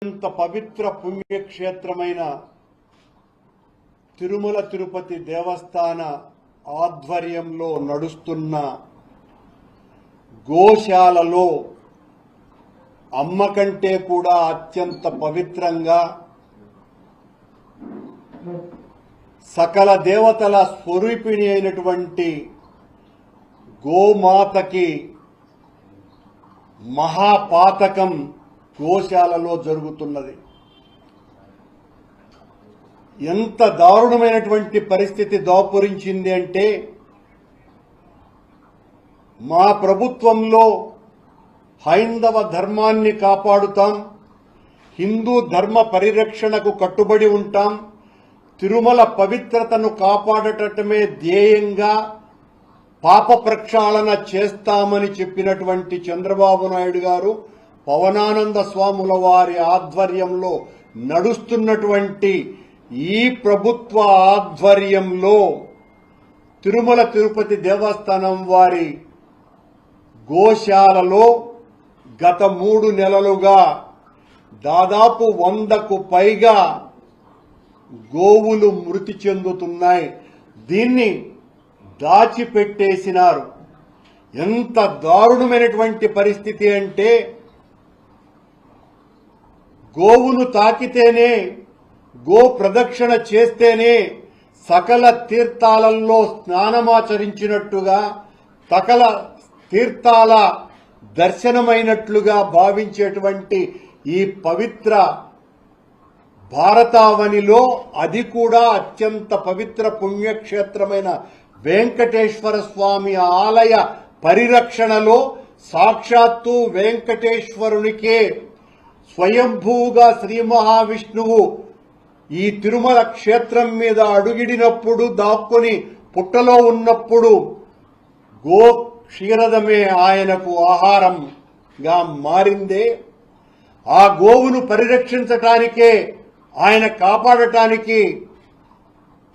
అత్యంత పవిత్ర పుణ్యక్షేత్రమైన తిరుమల తిరుపతి దేవస్థాన ఆధ్వర్యంలో నడుస్తున్న గోశాలలో అమ్మ కంటే కూడా అత్యంత పవిత్రంగా సకల దేవతల స్వరూపిణి అయినటువంటి గోమాతకి మహాపాతకం గోశాలలో జరుగుతున్నది. ఎంత దారుణమైనటువంటి పరిస్థితి దాపురించింది అంటే, మా ప్రభుత్వంలో హైందవ ధర్మాన్ని కాపాడుతాం, హిందూ ధర్మ పరిరక్షణకు కట్టుబడి ఉంటాం, తిరుమల పవిత్రతను కాపాడటమే ధ్యేయంగా పాప ప్రక్షాళన చేస్తామని చెప్పినటువంటి చంద్రబాబు నాయుడు గారు పవనానంద స్వాముల వారి ఆధ్వర్యంలో నడుస్తున్నటువంటి ఈ ప్రభుత్వ ఆధ్వర్యంలో తిరుమల తిరుపతి దేవస్థానం వారి గోశాలలో గత 3 నెలలుగా దాదాపు 100కు పైగా గోవులు మృతి చెందుతున్నాయి. దీన్ని దాచిపెట్టేసినారు. ఎంత దారుణమైనటువంటి పరిస్థితి అంటే, గోవును తాకితేనే, గో ప్రదక్షిణ చేస్తేనే సకల తీర్థాలలో స్నానమాచరించినట్టుగా, సకల తీర్థాల దర్శనమైనట్లుగా భావించేటువంటి ఈ పవిత్ర భారతావనిలో, అది కూడా అత్యంత పవిత్ర పుణ్యక్షేత్రమైన వెంకటేశ్వర స్వామి ఆలయ పరిరక్షణలో సాక్షాత్తు వెంకటేశ్వరునికే స్వయంభూగా శ్రీ మహావిష్ణువు ఈ తిరుమల క్షేత్రం మీద అడుగిడినప్పుడు, దాక్కుని పుట్టలో ఉన్నప్పుడు గో క్షీరదమే ఆయనకు ఆహారంగా మారిందే. ఆ గోవును పరిరక్షించటానికే, ఆయన కాపాడటానికి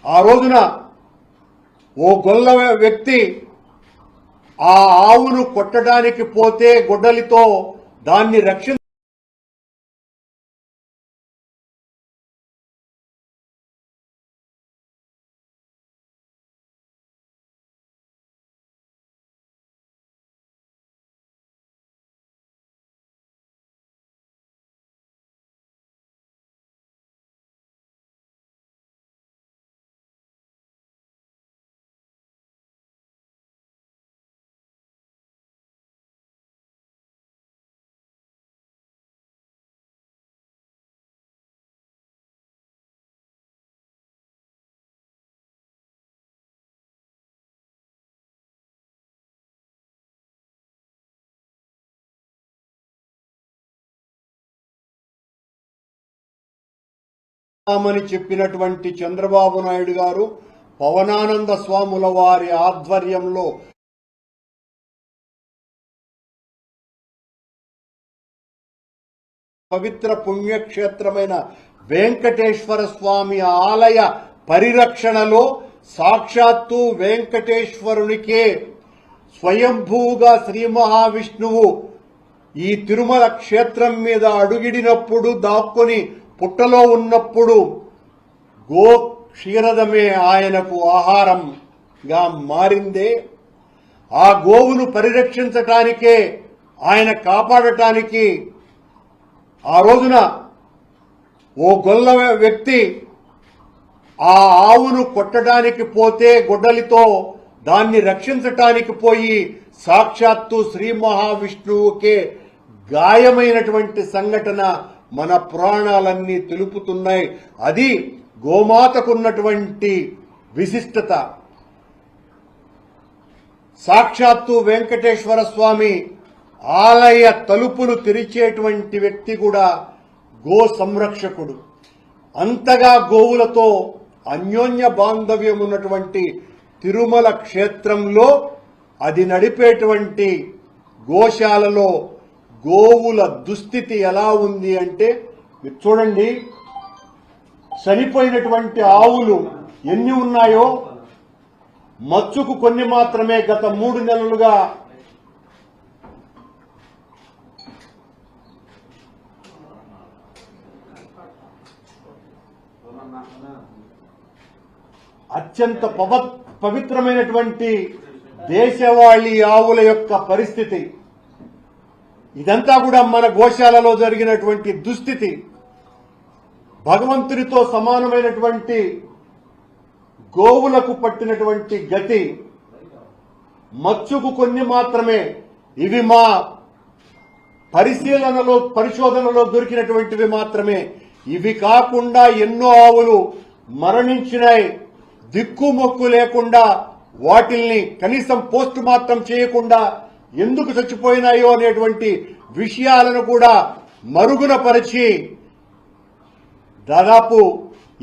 ఆ రోజున ఓ గొల్ల వ్యక్తి ఆ ఆవును కొట్టడానికి పోతే గొడ్డలితో దాన్ని అని చెప్పినటువంటి చంద్రబాబు నాయుడు గారు పవనానంద స్వాముల వారి ఆధ్వర్యంలో పవిత్ర పుణ్యక్షేత్రమైన వెంకటేశ్వర స్వామి ఆలయ పరిరక్షణలో సాక్షాత్తు వెంకటేశ్వరునికే స్వయంభూగా శ్రీ మహావిష్ణువు ఈ తిరుమల క్షేత్రం మీద అడుగిడినప్పుడు, దాక్కుని పుట్టలో ఉన్నప్పుడు గో క్షీరదమే ఆయనకు ఆహారంగా మారిందే. ఆ గోవును పరిరక్షించటానికే, ఆయన కాపాడటానికి ఆ రోజున ఓ గొల్ల వ్యక్తి ఆ ఆవును కొట్టడానికి పోతే గొడ్డలితో దాన్ని రక్షించటానికి పోయి సాక్షాత్తు శ్రీ మహావిష్ణువుకే గాయమైనటువంటి సంఘటన మన పురాణాలన్నీ తెలుపుతున్నాయి. అది గోమాతకున్నటువంటి విశిష్టత. సాక్షాత్తు వెంకటేశ్వర స్వామి ఆలయ తలుపులు తెరిచేటువంటి వ్యక్తి కూడా గో సంరక్షకుడు. అంతగా గోవులతో అన్యోన్య బాంధవ్యం ఉన్నటువంటి తిరుమల క్షేత్రంలో, అది నడిపేటువంటి గోశాలలో గోవుల దుస్థితి ఎలా ఉంది అంటే, మీరు చూడండి, చనిపోయినటువంటి ఆవులు ఎన్ని ఉన్నాయో, మచ్చుకు కొన్ని మాత్రమే గత 3 నెలలుగా అత్యంత పవిత్రమైనటువంటి దేశవాళీ ఆవుల యొక్క పరిస్థితి, ఇదంతా కూడా మన గోశాలలో జరిగినటువంటి దుస్థితి, భగవంతునితో సమానమైనటువంటి గోవులకు పట్టినటువంటి గతి, మచ్చుకు కొన్ని మాత్రమే, ఇవి మా పరిశోధనలో దొరికినటువంటివి మాత్రమే. ఇవి కాకుండా ఎన్నో ఆవులు మరణించినాయి. దిక్కుమొక్కు లేకుండా వాటిల్ని కనీసం పోస్ట్ మార్టం చేయకుండా ఎందుకు చచ్చిపోయినాయో అనేటువంటి విషయాలను కూడా మరుగున పరిచి దాదాపు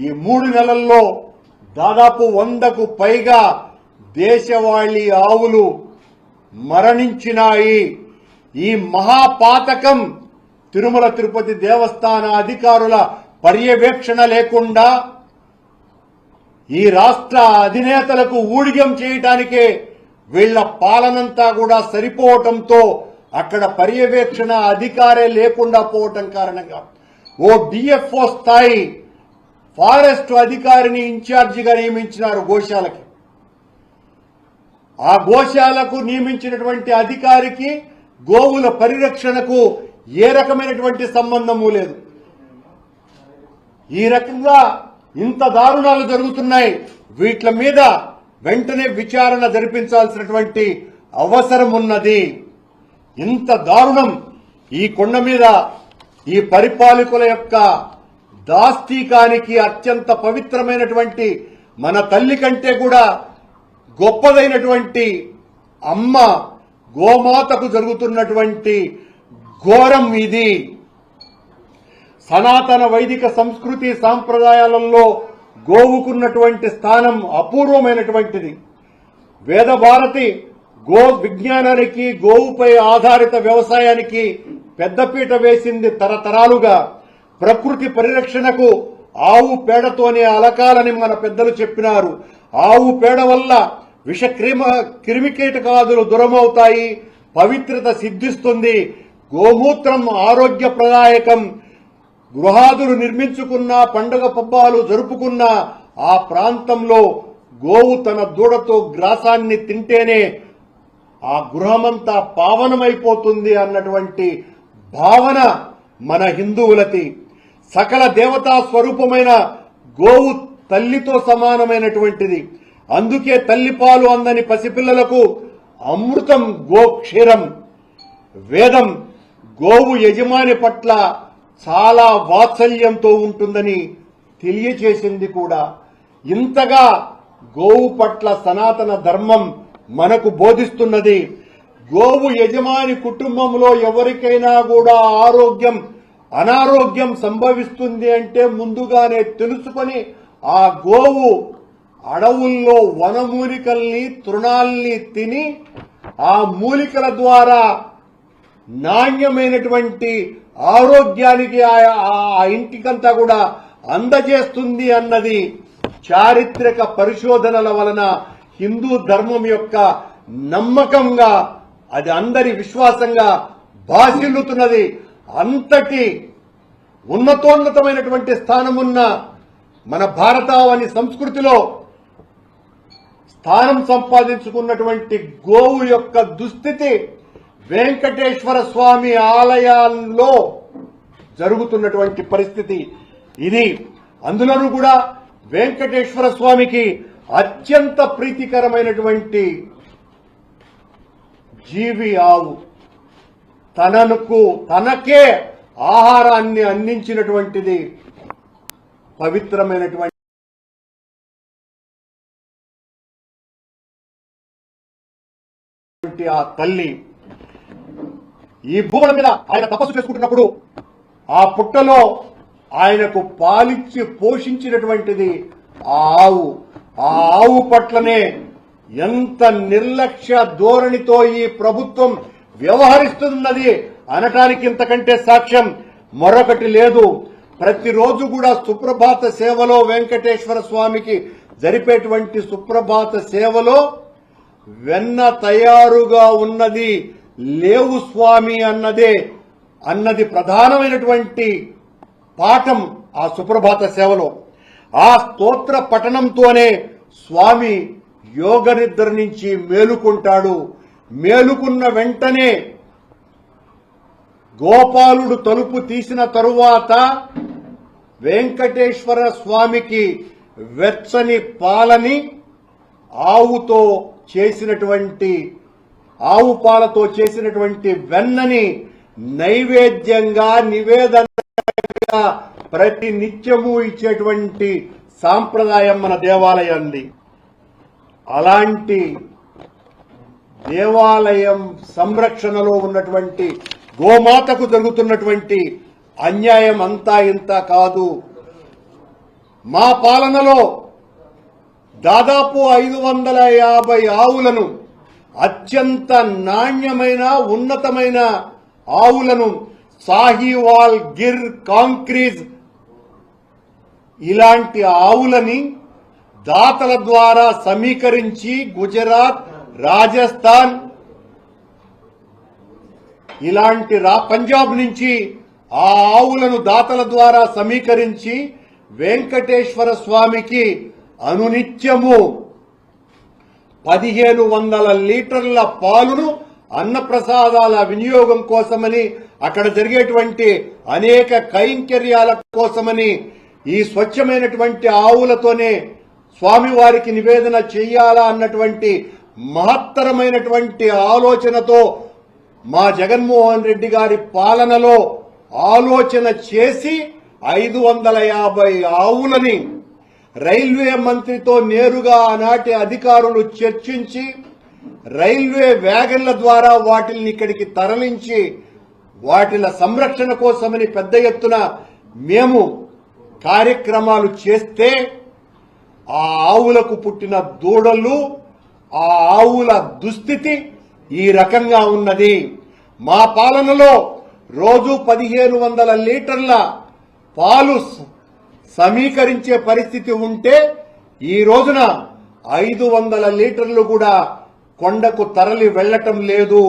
ఈ 3 నెలల్లో దాదాపు 100కు పైగా దేశవాళీ ఆవులు మరణించినాయి. ఈ మహాపాతకం తిరుమల తిరుపతి దేవస్థాన అధికారుల పర్యవేక్షణ లేకుండా ఈ రాష్ట్ర అధినేతలకు ఊడిగం చేయడానికే వీళ్ల పాలనంతా కూడా సరిపోవటంతో అక్కడ పర్యవేక్షణ అధికారే లేకుండా పోవటం కారణంగా ఓ డిఎఫ్ఓ స్థాయి ఫారెస్ట్ అధికారిని ఇన్ఛార్జిగా నియమించినారు గోశాలకి. ఆ గోశాలకు నియమించినటువంటి అధికారికి గోవుల పరిరక్షణకు ఏ రకమైనటువంటి సంబంధము లేదు. ఈ రకంగా ఇంత దారుణాలు జరుగుతున్నాయి. వీట్ల మీద వెంటనే విచారణ జరిపించాల్సినటువంటి అవసరం ఉన్నది. ఇంత దారుణం ఈ కొండ మీద ఈ పరిపాలకుల యొక్క దాస్తీకానికి అత్యంత పవిత్రమైనటువంటి మన తల్లి కంటే కూడా గొప్పదైనటువంటి అమ్మ గోమాతకు జరుగుతున్నటువంటి ఘోరం ఇది. సనాతన వైదిక సంస్కృతి సాంప్రదాయాలలో గోవుకున్నటువంటి స్థానం అపూర్వమైనటువంటిది. వేదభారతి గో విజ్ఞానానికి, గోవుపై ఆధారిత వ్యవసాయానికి పెద్దపీట వేసింది. తరతరాలుగా ప్రకృతి పరిరక్షణకు ఆవు పేడతోనే అలకాలని మన పెద్దలు చెప్పినారు. ఆవు పేడ వల్ల విష క్రిమికీటకాదులు దూరమవుతాయి, పవిత్రత సిద్ధిస్తుంది. గోమూత్రం ఆరోగ్యప్రదాయకం. గృహాదులు నిర్మించుకున్నా, పండుగ పబ్బాలు జరుపుకున్నా ఆ ప్రాంతంలో గోవు తన దూడతో గ్రాసాన్ని తింటేనే ఆ గృహమంతా పావనమైపోతుంది అన్నటువంటి భావన మన హిందువులది. సకల దేవతా స్వరూపమైన గోవు తల్లితో సమానమైనటువంటిది. అందుకే తల్లిపాలు అందని పసిపిల్లలకు అమృతం గోక్షీరం. వేదం గోవు యజమాని పట్ల చాలా వాత్సల్యంతో ఉంటుందని తెలియచేసింది కూడా. ఇంతగా గోవు పట్ల సనాతన ధర్మం మనకు బోధిస్తున్నది. గోవు యజమాని కుటుంబంలో ఎవరికైనా కూడా అనారోగ్యం సంభవిస్తుంది అంటే ముందుగానే తెలుసుకొని ఆ గోవు అడవుల్లో వనమూలికల్ని, తృణాల్ని తిని ఆ మూలికల ద్వారా నాణ్యమైనటువంటి ఆరోగ్యానికి ఆ ఇంటికంతా కూడా అందజేస్తుంది అన్నది చారిత్రక పరిశోధనల వలన హిందూ ధర్మం యొక్క నమ్మకంగా, అది అందరి విశ్వాసంగా భాసిల్లుతున్నది. అంతటి ఉన్నతోన్నతమైనటువంటి స్థానమున్న మన భారతావని సంస్కృతిలో స్థానం సంపాదించుకున్నటువంటి గోవు యొక్క దుస్థితి వెంకటేశ్వర స్వామి ఆలయాల్లో జరుగుతున్నటువంటి పరిస్థితి ఇది. అందులోనూ కూడా వెంకటేశ్వర స్వామికి అత్యంత ప్రీతికరమైనటువంటి జీవి ఆవు. తనకే ఆహారాన్ని అందించినటువంటిది పవిత్రమైనటువంటి ఆ తల్లి. ఈ భూముల మీద ఆయన తపస్సు చేసుకుంటున్నప్పుడు ఆ పుట్టలో ఆయనకు పాలిచ్చి పోషించినటువంటిది ఆ ఆవు. ఆ ఆవు పట్లనే ఎంత నిర్లక్ష్య ధోరణితో ఈ ప్రభుత్వం వ్యవహరిస్తున్నది అనటానికి ఇంతకంటే సాక్ష్యం మరొకటి లేదు. ప్రతిరోజు కూడా సుప్రభాత సేవలో వెంకటేశ్వర స్వామికి జరిపేటువంటి సుప్రభాత సేవలో వెన్న తయారుగా ఉన్నది లేవు స్వామి అన్నది ప్రధానమైనటువంటి పాఠం ఆ సుప్రభాత సేవలో. ఆ స్తోత్ర పఠనంతోనే స్వామి యోగ నిద్ర నుంచి మేలుకుంటాడు. మేలుకున్న వెంటనే గోపాలుడు తలుపు తీసిన తరువాత వెంకటేశ్వర స్వామికి వెచ్చని పాలని ఆవు పాలతో చేసినటువంటి వెన్నని నైవేద్యంగా నివేదనగా ప్రతి నిత్యము ఇచ్చేటువంటి సాంప్రదాయం మన దేవాలయంది. అలాంటి దేవాలయం సంరక్షణలో ఉన్నటువంటి గోమాతకు జరుగుతున్నటువంటి అన్యాయం అంతా ఇంత కాదు. మా పాలనలో దాదాపు 550 ఆవులను, అత్యంత నాణ్యమైన ఉన్నతమైన ఆవులను, సాహివాల్, గిర్, కాంక్రీజ్ ఇలాంటి ఆవులని దాతల ద్వారా సమీకరించి గుజరాత్, రాజస్థాన్ ఇలాంటి పంజాబ్ నుంచి ఆ ఆవులను దాతల ద్వారా సమీకరించి వెంకటేశ్వర స్వామికి అనునిత్యము 1500 లీటర్ల పాలును అన్నప్రసాదాల వినియోగం కోసమని, అక్కడ జరిగేటువంటి అనేక కైంకర్యాల కోసమని ఈ స్వచ్ఛమైనటువంటి ఆవులతోనే స్వామివారికి నివేదన చెయ్యాలా అన్నటువంటి మహత్తరమైనటువంటి ఆలోచనతో మా జగన్మోహన్ రెడ్డి గారి పాలనలో ఆలోచన చేసి 550 ఆవులని రైల్వే మంత్రితో నేరుగా ఆనాటి అధికారులు చర్చించి రైల్వే వ్యాగన్ల ద్వారా వాటిని ఇక్కడికి తరలించి వాటిల సంరక్షణ కోసమని పెద్ద ఎత్తున మేము కార్యక్రమాలు చేస్తే ఆ ఆవులకు పుట్టిన దూడలు, ఆ ఆవుల దుస్థితి ఈ రకంగా ఉన్నది. మా పాలనలో రోజు 1500 లీటర్ల పాలు సమీకరించే పరిస్థితి ఉంటే ఈ రోజున 500 లీటర్లు కూడా కొండకు తరలి వెళ్లటం లేదు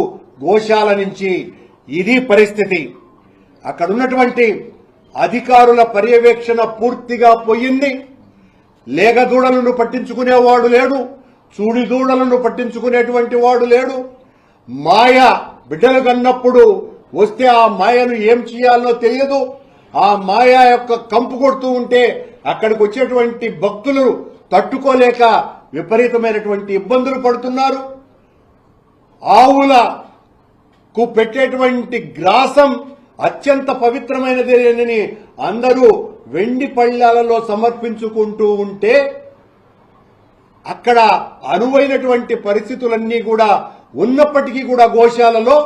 గోశాల నుంచి. ఇది పరిస్థితి. అక్కడ ఉన్నటువంటి అధికారుల పర్యవేక్షణ పూర్తిగా పోయింది. లేగ దూడలను పట్టించుకునేవాడు లేడు, చూడి దూడలను పట్టించుకునేటువంటి వాడు లేడు. మాయ బిడ్డలు కన్నప్పుడు వస్తే ఆ మాయను ఏం చేయాలో తెలియదు. ఆ మాయ యొక్క కంపు కొడుతూ ఉంటే అక్కడికి వచ్చేటువంటి భక్తులు తట్టుకోలేక విపరీతమైనటువంటి ఇబ్బందులు పడుతున్నారు. ఆవులకు పెట్టేటువంటి గ్రాసం అత్యంత పవిత్రమైనదేనని అందరూ వెండి పళ్ళాలలో సమర్పించుకుంటూ ఉంటే అక్కడ అనువైనటువంటి పరిస్థితులన్నీ కూడా ఉన్నప్పటికీ కూడా గోశాలలో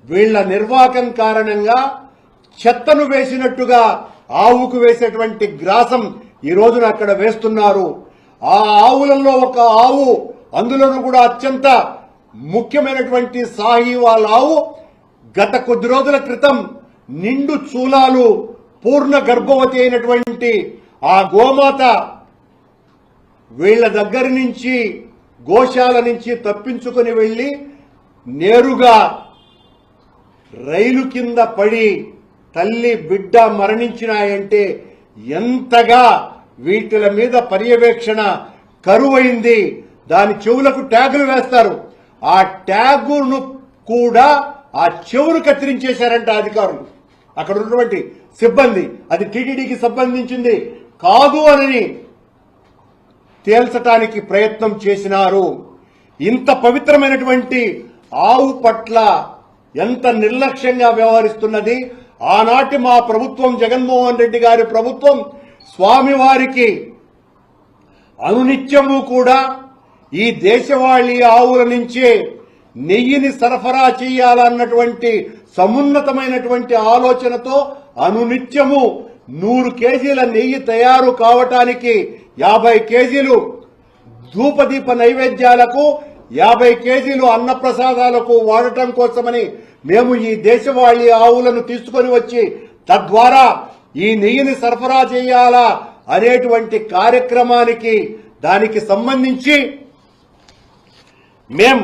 వీళ్ల నిర్వాహకం కారణంగా చెత్తను వేసినట్టుగా ఆవుకు వేసేటువంటి గ్రాసం ఈ రోజున అక్కడ వేస్తున్నారు. ఆ ఆవులలో ఒక ఆవు, అందులోనూ కూడా అత్యంత ముఖ్యమైనటువంటి సాహివాల్ ఆవు గత కొద్ది రోజుల క్రితం నిండు చూలాలు పూర్ణ గర్భవతి అయినటువంటి ఆ గోమాత వీళ్ల దగ్గర నుంచి గోశాల నుంచి తప్పించుకొని వెళ్లి నేరుగా రైలు కింద పడి తల్లి బిడ్డ మరణించినాయంటే ఎంతగా వీటిల మీద పర్యవేక్షణ కరువైంది. దాని చెవులకు ట్యాగులు వేస్తారు. ఆ ట్యాగును కూడా ఆ చెవులు కత్తిరించేశారంట అధికారులు, అక్కడ ఉన్నటువంటి సిబ్బంది. అది టీటీడీకి సంబంధించింది కాదు అని తేల్చటానికి ప్రయత్నం చేసినారు. ఇంత పవిత్రమైనటువంటి ఆవు పట్ల ఎంత నిర్లక్ష్యంగా వ్యవహరిస్తున్నది. ఆనాటి మా ప్రభుత్వం, జగన్మోహన్ రెడ్డి గారి ప్రభుత్వం, స్వామివారికి అనునిత్యము కూడా ఈ దేశవాళీ ఆవుల నుంచే నెయ్యిని సరఫరా చేయాలన్నటువంటి సమున్నతమైనటువంటి ఆలోచనతో అనునిత్యము 100 కేజీల నెయ్యి తయారు కావటానికి 50 కేజీలు ధూపదీప నైవేద్యాలకు, 50 కేజీలు అన్నప్రసాదాలకు వాడటం కోసమని మేము ఈ దేశవాళీ ఆవులను తీసుకొని వచ్చి తద్వారా ఈ నెయ్యిని సరఫరా చేయాలా అనేటువంటి కార్యక్రమానికి దానికి సంబంధించి మేం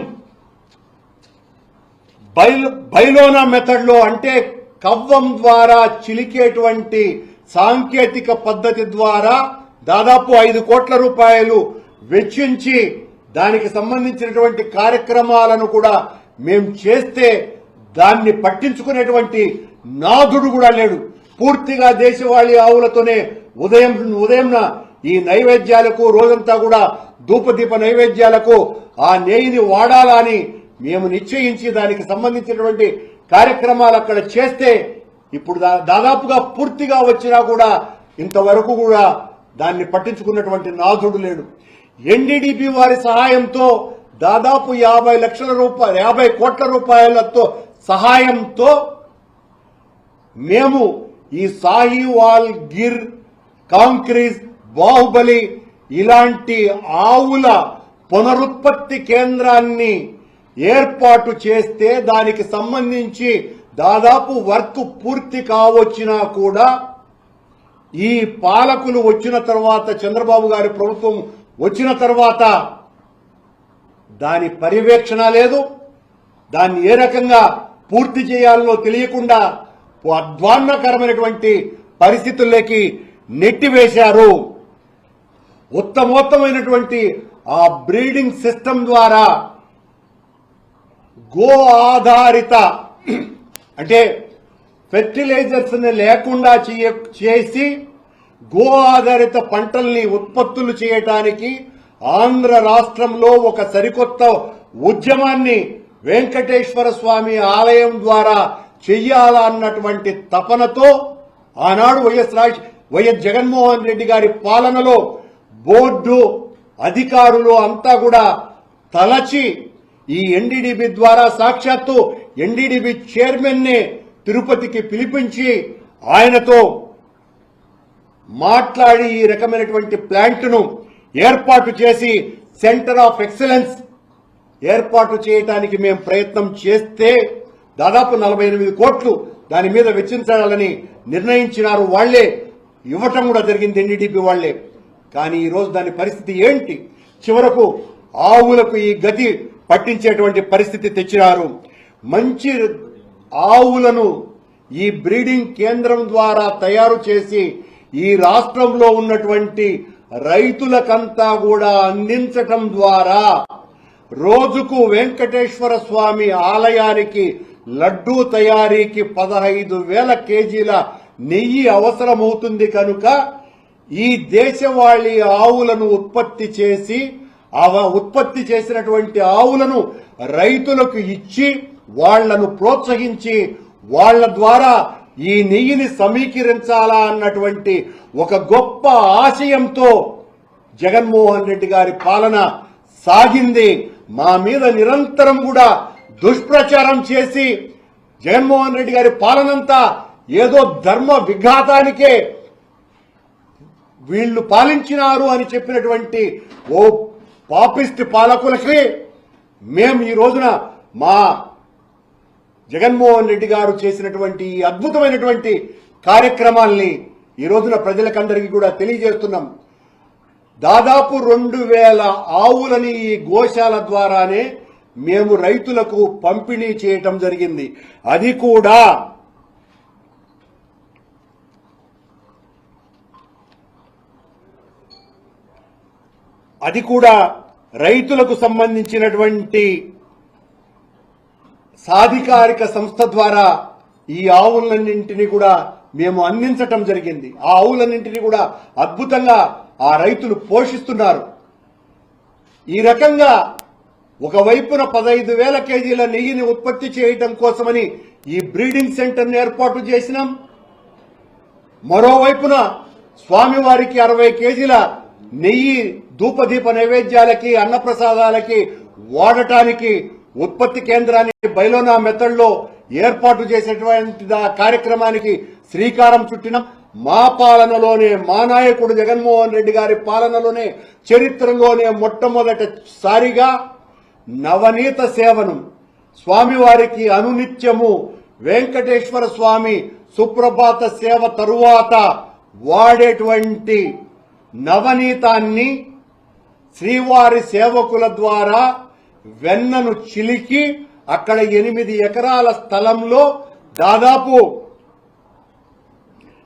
బైలోనా మెథడ్ లో, అంటే కవ్వం ద్వారా చిలికేటువంటి సాంకేతిక పద్ధతి ద్వారా దాదాపు 5 కోట్ల రూపాయలు వెచ్చించి దానికి సంబంధించినటువంటి కార్యక్రమాలను కూడా మేము చేస్తే దాన్ని పట్టించుకునేటువంటి నాథుడు కూడా లేడు. పూర్తిగా దేశవాళీ ఆవులతోనే ఉదయంన ఈ నైవేద్యాలకు రోజంతా కూడా ధూపదీప నైవేద్యాలకు ఆ నెయ్యిని వాడాలని మేము నిశ్చయించి దానికి సంబంధించినటువంటి కార్యక్రమాలు అక్కడ చేస్తే ఇప్పుడు దాదాపుగా పూర్తిగా వచ్చినా కూడా ఇంతవరకు కూడా దాన్ని పట్టించుకున్నటువంటి నాథుడు లేడు. ఎన్డీడీపీ వారి సహాయంతో దాదాపు 50 కోట్ల రూపాయలతో సహాయంతో మేము ఈ సాహివాల్, గిర్, కాంక్రీజ్, బాహుబలి ఇలాంటి ఆవుల పునరుత్పత్తి కేంద్రాన్ని ఏర్పాటు చేస్తే దానికి సంబంధించి దాదాపు వర్క్ పూర్తి కావచ్చినా కూడా ఈ పాలకులు వచ్చిన తర్వాత, చంద్రబాబు గారి ప్రభుత్వం వచ్చిన తర్వాత దాని పర్యవేక్షణ లేదు. దాన్ని ఏ రకంగా పూర్తి చేయాలో తెలియకుండా అధ్వాన్నకరమైనటువంటి పరిస్థితుల్లోకి నెట్టివేశారు. ఉత్తమోత్తమైనటువంటి ఆ బ్రీడింగ్ సిస్టమ్ ద్వారా గో ఆధారిత అంటే ఫెర్టిలైజర్స్ లేకుండా చేసి గో ఆధారిత పంటల్ని ఉత్పత్తులు చేయటానికి ఆంధ్ర రాష్ట్రంలో ఒక సరికొత్త ఉద్యమాన్ని వెంకటేశ్వర స్వామి ఆలయం ద్వారా చెయ్యాలన్నటువంటి తపనతో ఆనాడు వైఎస్ జగన్మోహన్ రెడ్డి గారి పాలనలో బోర్డు అధికారులు అంతా కూడా తలచి ఈ ఎన్డీడీబీ ద్వారా సాక్షాత్తు ఎన్డీడీబీ చైర్మన్ ని తిరుపతికి పిలిపించి ఆయనతో మాట్లాడి ఈ రకమైనటువంటి ప్లాంట్ను ఏర్పాటు చేసి సెంటర్ ఆఫ్ ఎక్సలెన్స్ ఏర్పాటు చేయడానికి మేము ప్రయత్నం చేస్తే దాదాపు 48 కోట్లు దాని మీద వెచ్చించాలని నిర్ణయించినారు. వాళ్లే ఇవ్వటం కూడా జరిగింది, ఎన్డీడీపీ వాళ్లే. కానీ ఈరోజు దాని పరిస్థితి ఏంటి? చివరకు ఆవులకు ఈ గతి పట్టించేటువంటి పరిస్థితి తెచ్చినారు. మంచి ఆవులను ఈ బ్రీడింగ్ కేంద్రం ద్వారా తయారు చేసి ఈ రాష్ట్రంలో ఉన్నటువంటి రైతులకంతా కూడా అందించటం ద్వారా రోజుకు వెంకటేశ్వర స్వామి ఆలయానికి లడ్డూ తయారీకి 15,000 కేజీల నెయ్యి అవసరమవుతుంది కనుక ఈ దేశవాళీ ఆవులను ఉత్పత్తి చేసి ఉత్పత్తి చేసినటువంటి ఆవులను రైతులకు ఇచ్చి వాళ్లను ప్రోత్సహించి వాళ్ల ద్వారా ఈ నెయ్యిని సమీకరించాలా అన్నటువంటి ఒక గొప్ప ఆశయంతో జగన్మోహన్ రెడ్డి గారి పాలన సాగింది. మా మీద నిరంతరం కూడా దుష్ప్రచారం చేసి జగన్మోహన్ రెడ్డి గారి పాలనంతా ఏదో ధర్మ విఘాతానికే వీళ్లు పాలించినారు అని చెప్పినటువంటి ఓ పాపిస్టి పాలకులకి మేము ఈ రోజున మా జగన్మోహన్ రెడ్డి గారు చేసినటువంటి అద్భుతమైనటువంటి కార్యక్రమాల్ని ఈ రోజున ప్రజలకందరికీ కూడా తెలియజేస్తున్నాం. దాదాపు 2,000 ఆవులని ఈ గోశాల ద్వారానే మేము రైతులకు పంపిణీ చేయటం జరిగింది. అది కూడా రైతులకు సంబంధించినటువంటి సాధికారిక సంస్థ ద్వారా ఈ ఆవులన్నింటినీ కూడా మేము అందించటం జరిగింది. ఆ ఆవులన్నింటినీ కూడా అద్భుతంగా ఆ రైతులు పోషిస్తున్నారు. ఈ రకంగా ఒకవైపున 15,000 కేజీల నెయ్యిని ఉత్పత్తి చేయటం కోసమని ఈ బ్రీడింగ్ సెంటర్ని ఏర్పాటు చేసినాం. మరోవైపున స్వామివారికి 60 కేజీల నెయ్యి ధూపదీప నైవేద్యాలకి, అన్నప్రసాదాలకి వాడటానికి ఉత్పత్తి కేంద్రాన్ని బైలోనా మెథడ్లో ఏర్పాటు చేసేటువంటి కార్యక్రమానికి శ్రీకారం చుట్టినాం. మా పాలనలోనే, మా నాయకుడు జగన్మోహన్ రెడ్డి గారి పాలనలోనే చరిత్రలోనే మొట్టమొదటిసారిగా నవనీత సేవను స్వామివారికి అనునిత్యము వెంకటేశ్వర స్వామి సుప్రభాత సేవ తరువాత వాడేటువంటి నవనీతాన్ని శ్రీవారి సేవకుల ద్వారా వెన్నను చిలికి అక్కడ 8 ఎకరాల స్థలంలో దాదాపు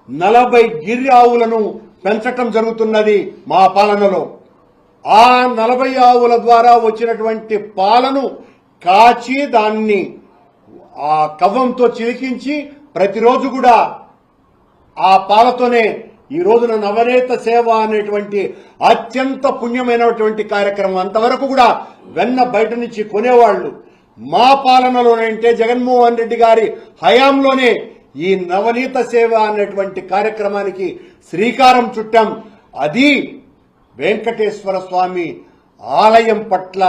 40 గిరి ఆవులను పెంచటం జరుగుతున్నది మా పాలనలో. ఆ 40 ఆవుల ద్వారా వచ్చినటువంటి పాలను కాచి దాన్ని ఆ కవ్వంతో చిలికించి ప్రతిరోజు కూడా ఆ పాలతోనే ఈ రోజున నవనేత సేవ అనేటువంటి అత్యంత పుణ్యమైనటువంటి కార్యక్రమం. అంతవరకు కూడా వెన్న బయట నుంచి కొనేవాళ్లు. మా పాలనలోనంటే జగన్మోహన్ రెడ్డి గారి హయాంలోనే ఈ నవనీత సేవ అనేటువంటి కార్యక్రమానికి శ్రీకారం చుట్టాం. అది వెంకటేశ్వర స్వామి ఆలయం పట్ల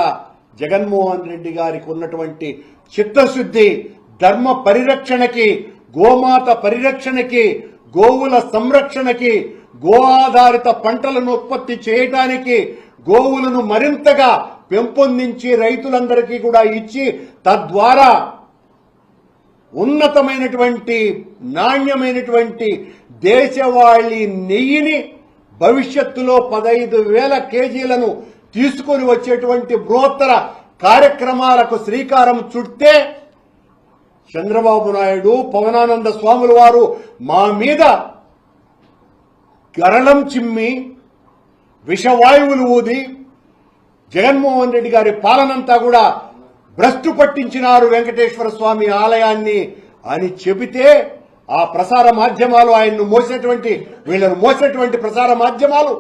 జగన్మోహన్ రెడ్డి గారికి ఉన్నటువంటి చిత్తశుద్ధి, ధర్మ పరిరక్షణకి, గోమాత పరిరక్షణకి, గోవుల సంరక్షణకి, గో ఆధారిత పంటలను ఉత్పత్తి చేయడానికి, గోవులను మరింతగా పెంపొందించి రైతులందరికీ కూడా ఇచ్చి తద్వారా ఉన్నతమైనటువంటి నాణ్యమైనటువంటి దేశవాళీ నెయ్యిని భవిష్యత్తులో 15,000 కేజీలను తీసుకొని వచ్చేటువంటి బృహత్తర కార్యక్రమాలకు శ్రీకారం చుట్టే చంద్రబాబు నాయుడు, పవనానంద స్వాముల వారు మా మీద గరళం చిమ్మి విషవాయువులు ఊది జగన్మోహన్ రెడ్డి గారి పాలనంతా కూడా భ్రష్టు పట్టించినారు వెంకటేశ్వర స్వామి ఆలయాన్ని అని చెబితే ఆ ప్రసార మాధ్యమాలు ఆయన్ను మోసేటువంటి, వీళ్లను మోసేటువంటి ప్రసార మాధ్యమాలు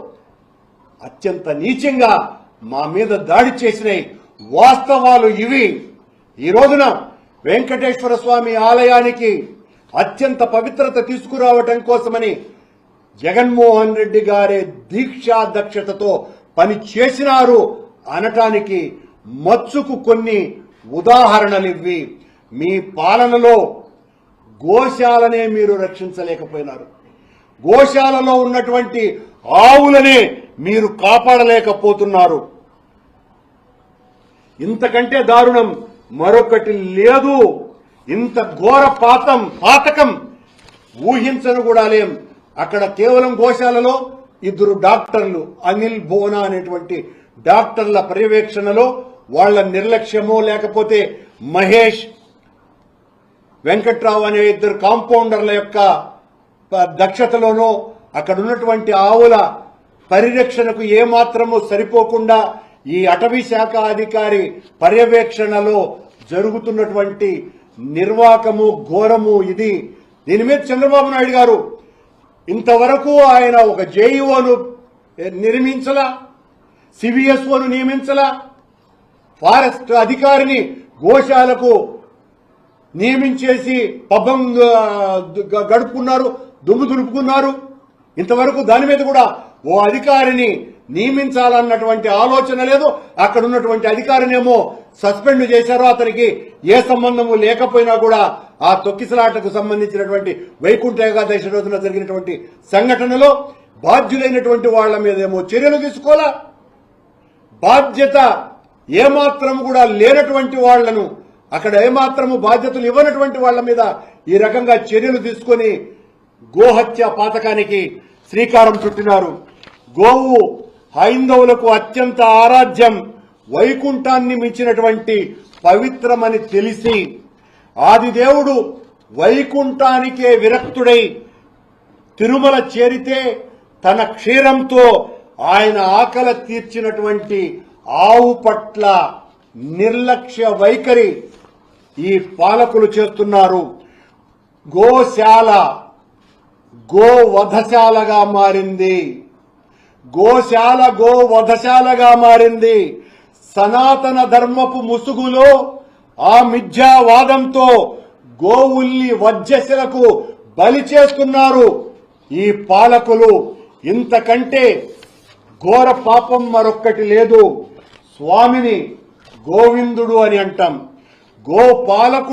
అత్యంత నీచంగా మా మీద దాడి చేసినాయి. వాస్తవాలు ఇవి. ఈ రోజున వెంకటేశ్వర స్వామి ఆలయానికి అత్యంత పవిత్రత తీసుకురావటం కోసమని జగన్మోహన్ రెడ్డి గారే దీక్షా దక్షతతో పని చేసినారు అనటానికి మచ్చుకు కొన్ని ఉదాహరణలివి. మీ పాలనలో గోశాలనే మీరు రక్షించలేకపోయినారు. గోశాలలో ఉన్నటువంటి ఆవులనే మీరు కాపాడలేకపోతున్నారు. ఇంతకంటే దారుణం మరొకటి లేదు. ఇంత ఘోర పాతకం ఊహించను కూడా లేం. అక్కడ కేవలం గోశాలలో 2 డాక్టర్లు, అనిల్ బోనా అనేటువంటి డాక్టర్ల పర్యవేక్షణలో వాళ్ల నిర్లక్ష్యమో లేకపోతే మహేష్, వెంకట్రావు అనే 2 కాంపౌండర్ల యొక్క దక్షతలోనో అక్కడ ఉన్నటువంటి ఆవుల పరిరక్షణకు ఏమాత్రము సరిపోకుండా ఈ అటవీ శాఖ అధికారి పర్యవేక్షణలో జరుగుతున్నటువంటి నిర్వాకము, ఘోరము ఇది. దీని మీద చంద్రబాబు నాయుడు గారు ఇంతవరకు ఆయన ఒక జేఈఓను నిర్మించలా, సివిఎస్ఓను నియమించలా, ఫారెస్ట్ అధికారిని గోశాలకు నియమించేసి పబ్బం గడుపుకున్నారు, దుమ్ము దులుపుకున్నారు. ఇంతవరకు దాని మీద కూడా ఓ అధికారిని నియమించాలన్నటువంటి ఆలోచన లేదు. అక్కడ ఉన్నటువంటి అధికారినేమో సస్పెండ్ చేశారు. అతనికి ఏ సంబంధము లేకపోయినా కూడా ఆ తొక్కిసలాటకు సంబంధించినటువంటి వైకుంఠ ఏకాదశి రోజున జరిగినటువంటి సంఘటనలో బాధ్యులైనటువంటి వాళ్ల మీద ఏమో చర్యలు తీసుకోవాలా, బాధ్యత ఏమాత్రము కూడా లేనటువంటి వాళ్లను, అక్కడ ఏమాత్రము బాధ్యతలు ఇవ్వనటువంటి వాళ్ల మీద ఈ రకంగా చర్యలు తీసుకొని గోహత్య పాతకానికి శ్రీకారం చుట్టినారు. గోవు హైందవులకు అత్యంత ఆరాధ్యం, వైకుంఠాన్ని మించినటువంటి పవిత్రమని తెలిసి ఆదిదేవుడు వైకుంఠానికే విరక్తుడై తిరుమల చేరితే తన క్షీరంతో ఆయన ఆకలి తీర్చినటువంటి ఆవు పట్ల నిర్లక్ష్య వైఖరి ఈ పాలకులు చేస్తున్నారు. గోశాల గోవధశాలగా మారింది. గోశాల గోవధశాలగా మారింది. సనాతన ధర్మపు ముసుగులో ఆ మిథ్యావాదంతో గోవుల్ని వధ్యశలకు బలి చేస్తున్నారు ఈ పాలకులు. ఇంతకంటే ఘోర పాపం మరొక్కటి లేదు. స్వామిని గోవిందుడు అని అంటాం. గోపాలకు